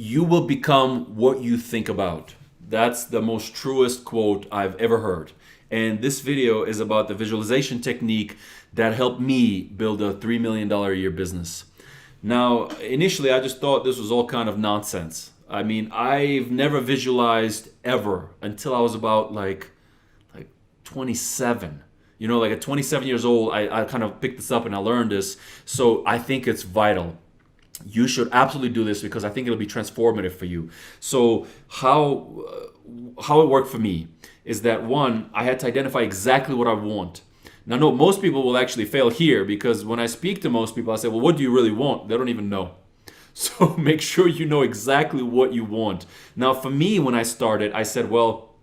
You will become what you think about. That's the most truest quote I've ever heard. And this video is about the visualization technique that helped me build a $3 million a year business. Now, initially, I just thought this was all kind of nonsense. I mean, I've never visualized ever until I was about like 27. You know, like at 27 years old, I kind of picked this up and I learned this. So I think it's vital. You should absolutely do this because I think it'll be transformative for you. So how it worked for me is that, one, I had to identify exactly what I want. Now, no, most people will actually fail here because when I speak to most people, I say, well, what do you really want? They don't even know. So make sure you know exactly what you want. Now, for me, when I started, I said, well,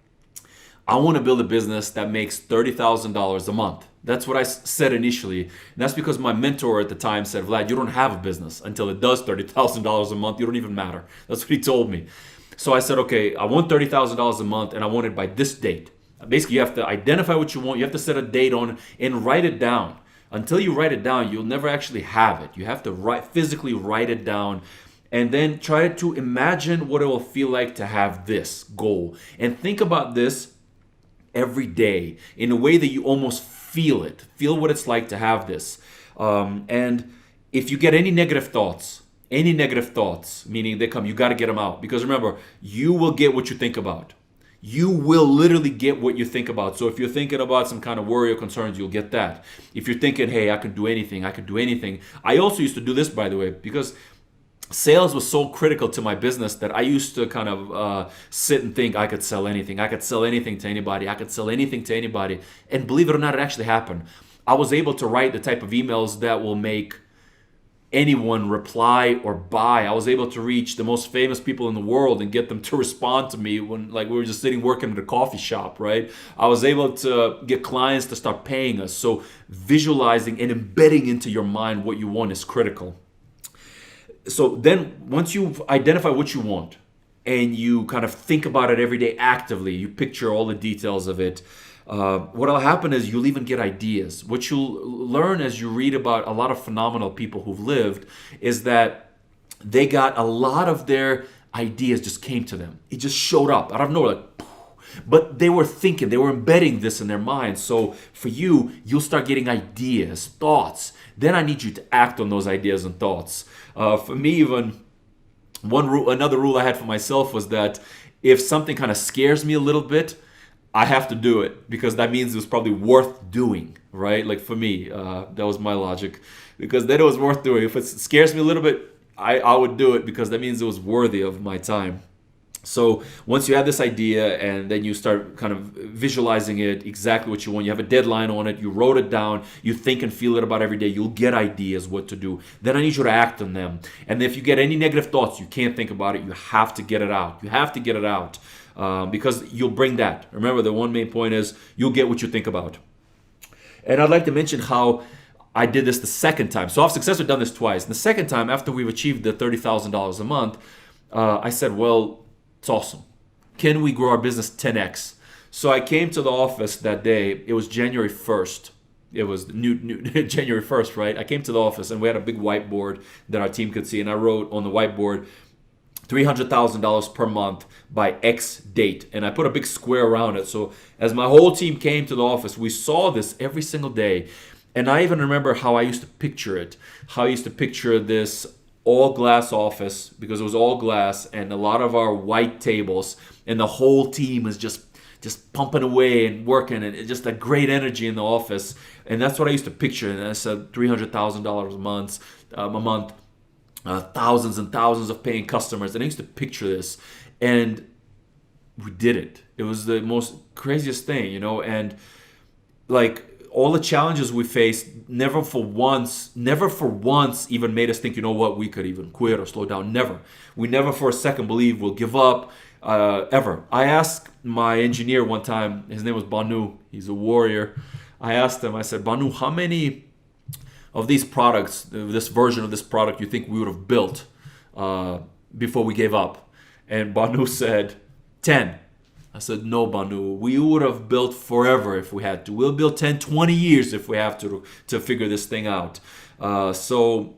I want to build a business that makes $30,000 a month. That's what I said initially. And that's because my mentor at the time said, Vlad, you don't have a business until it does $30,000 a month. You don't even matter. That's what he told me. So I said, okay, I want $30,000 a month and I want it by this date. Basically, you have to identify what you want. You have to set a date on and write it down. Until you write it down, you'll never actually have it. You have to physically write it down and then try to imagine what it will feel like to have this goal. And think about this every day in a way that you almost feel it. Feel what it's like to have this. And if you get any negative thoughts, meaning they come, you got to get them out. Because remember, you will get what you think about. You will literally get what you think about. So if you're thinking about some kind of worry or concerns, you'll get that. If you're thinking, hey, I could do anything. I also used to do this, by the way, because sales was so critical to my business that I used to kind of sit and think I could sell anything. I could sell anything to anybody. And believe it or not, it actually happened. I was able to write the type of emails that will make anyone reply or buy. I was able to reach the most famous people in the world and get them to respond to me when we were just sitting working at a coffee shop, right? I was able to get clients to start paying us. So visualizing and embedding into your mind what you want is critical. So then once you've identified what you want and you kind of think about it every day actively, you picture all the details of it, what will happen is you'll even get ideas. What you'll learn as you read about a lot of phenomenal people who've lived is that they got a lot of their ideas just came to them. It just showed up out of nowhere, like, poof. But they were thinking, they were embedding this in their minds. So for you, you'll start getting ideas, thoughts. Then I need you to act on those ideas and thoughts. For me, even another rule I had for myself was that if something kind of scares me a little bit, I have to do it because that means it was probably worth doing, right? Like for me, that was my logic, because then it was worth doing. If it scares me a little bit, I would do it because that means it was worthy of my time. So once you have this idea and then you start kind of visualizing it, exactly what you want, you have a deadline on it, you wrote it down, you think and feel it about every day, you'll get ideas what to do. Then I need you to act on them. And if you get any negative thoughts, you can't think about it, you have to get it out. Because you'll bring that. Remember, the one main point is you'll get what you think about. And I'd like to mention how I did this the second time. So I've successfully done this twice. And the second time, after we've achieved the $30,000 a month, I said, well, it's awesome. Can we grow our business 10x? So I came to the office that day. It was January 1st. It was new January 1st, right? I came to the office and we had a big whiteboard that our team could see. And I wrote on the whiteboard, $300,000 per month by X date. And I put a big square around it. So as my whole team came to the office, we saw this every single day. And I even remember how I used to picture it. How I used to picture this all glass office, because it was all glass and a lot of our white tables, and the whole team is just pumping away and working, and it's just a great energy in the office. And that's what I used to picture. And I said $300,000 a month, thousands and thousands of paying customers. And I used to picture this, and we did it. It was the most craziest thing, you know. And like all the challenges we faced, never for once even made us think, you know what, we could even quit or slow down. Never. We never for a second believed we'll give up, ever. I asked my engineer one time, his name was Banu, he's a warrior. I asked him, I said, Banu, how many of these products, this version of this product, you think we would have built before we gave up? And Banu said, 10. I said, no, Banu, we would have built forever if we had to. We'll build 10, 20 years if we have to figure this thing out. So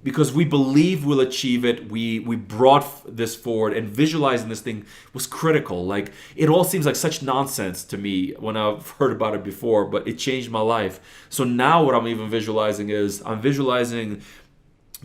because we believe we'll achieve it. We brought this forward, and visualizing this thing was critical. Like, it all seems like such nonsense to me when I've heard about it before, but it changed my life. So now what I'm even visualizing is I'm visualizing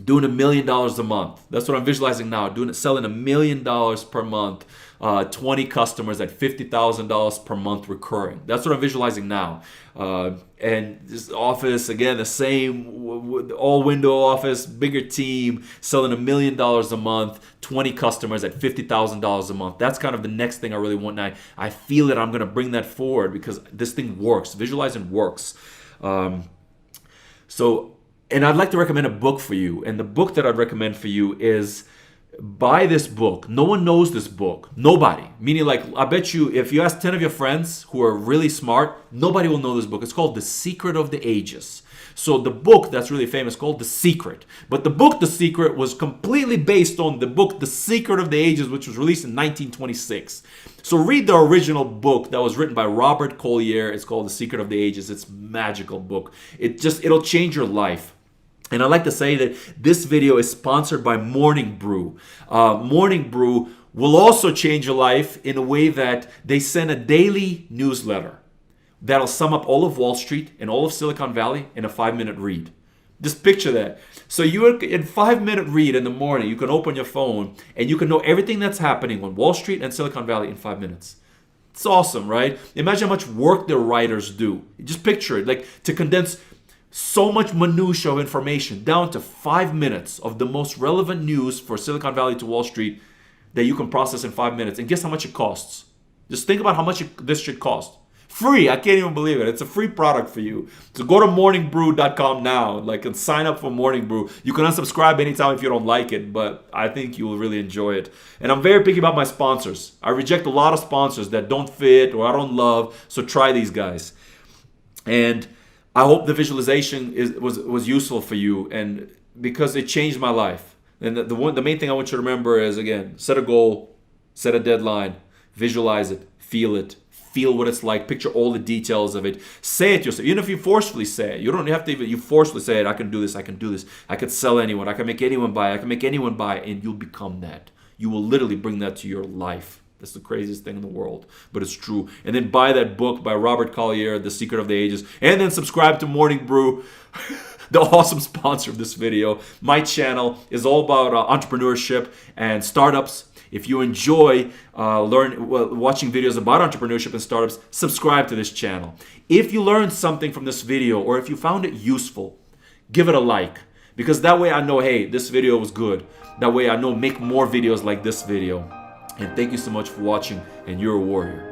doing $1 million a month. That's what I'm visualizing now. Selling $1 million per month, 20 customers at $50,000 per month recurring. That's what I'm visualizing now. And this office, again, the same, all window office, bigger team, selling $1 million a month, 20 customers at $50,000 a month. That's kind of the next thing I really want. And I feel that I'm going to bring that forward because this thing works. Visualizing works. And I'd like to recommend a book for you. And the book that I'd recommend for you is, buy this book. No one knows this book. Nobody. Meaning, like, I bet you if you ask 10 of your friends who are really smart, nobody will know this book. It's called The Secret of the Ages. So the book that's really famous is called The Secret. But the book The Secret was completely based on the book The Secret of the Ages, which was released in 1926. So read the original book that was written by Robert Collier. It's called The Secret of the Ages. It's a magical book. It'll change your life. And I'd like to say that this video is sponsored by Morning Brew. Morning Brew will also change your life in a way that they send a daily newsletter that'll sum up all of Wall Street and all of Silicon Valley in a 5-minute read. Just picture that. So you, in 5-minute read in the morning, you can open your phone and you can know everything that's happening on Wall Street and Silicon Valley in 5 minutes. It's awesome, right? Imagine how much work their writers do. Just picture it, like, to condense so much minutia of information down to 5 minutes of the most relevant news for Silicon Valley to Wall Street that you can process in 5 minutes. And guess how much it costs? Just think about how much this should cost. Free. I can't even believe it. It's a free product for you. So go to morningbrew.com now, and sign up for Morning Brew. You can unsubscribe anytime if you don't like it, but I think you will really enjoy it. And I'm very picky about my sponsors. I reject a lot of sponsors that don't fit or I don't love. So try these guys. And I hope the visualization was useful for you, and because it changed my life. And the main thing I want you to remember is, again, set a goal, set a deadline, visualize it, feel what it's like, picture all the details of it, say it yourself. Even if you forcefully say it, you don't have to even, you forcefully say it, I can do this, I can do this, I can sell anyone, I can make anyone buy, and you'll become that. You will literally bring that to your life. That's the craziest thing in the world, but it's true. And then buy that book by Robert Collier, The Secret of the Ages, and then subscribe to Morning Brew, the awesome sponsor of this video. My channel is all about entrepreneurship and startups. If you enjoy watching videos about entrepreneurship and startups, subscribe to this channel. If you learned something from this video, or if you found it useful, give it a like, because that way I know, hey, this video was good. That way I know make more videos like this video. And thank you so much for watching, and you're a warrior.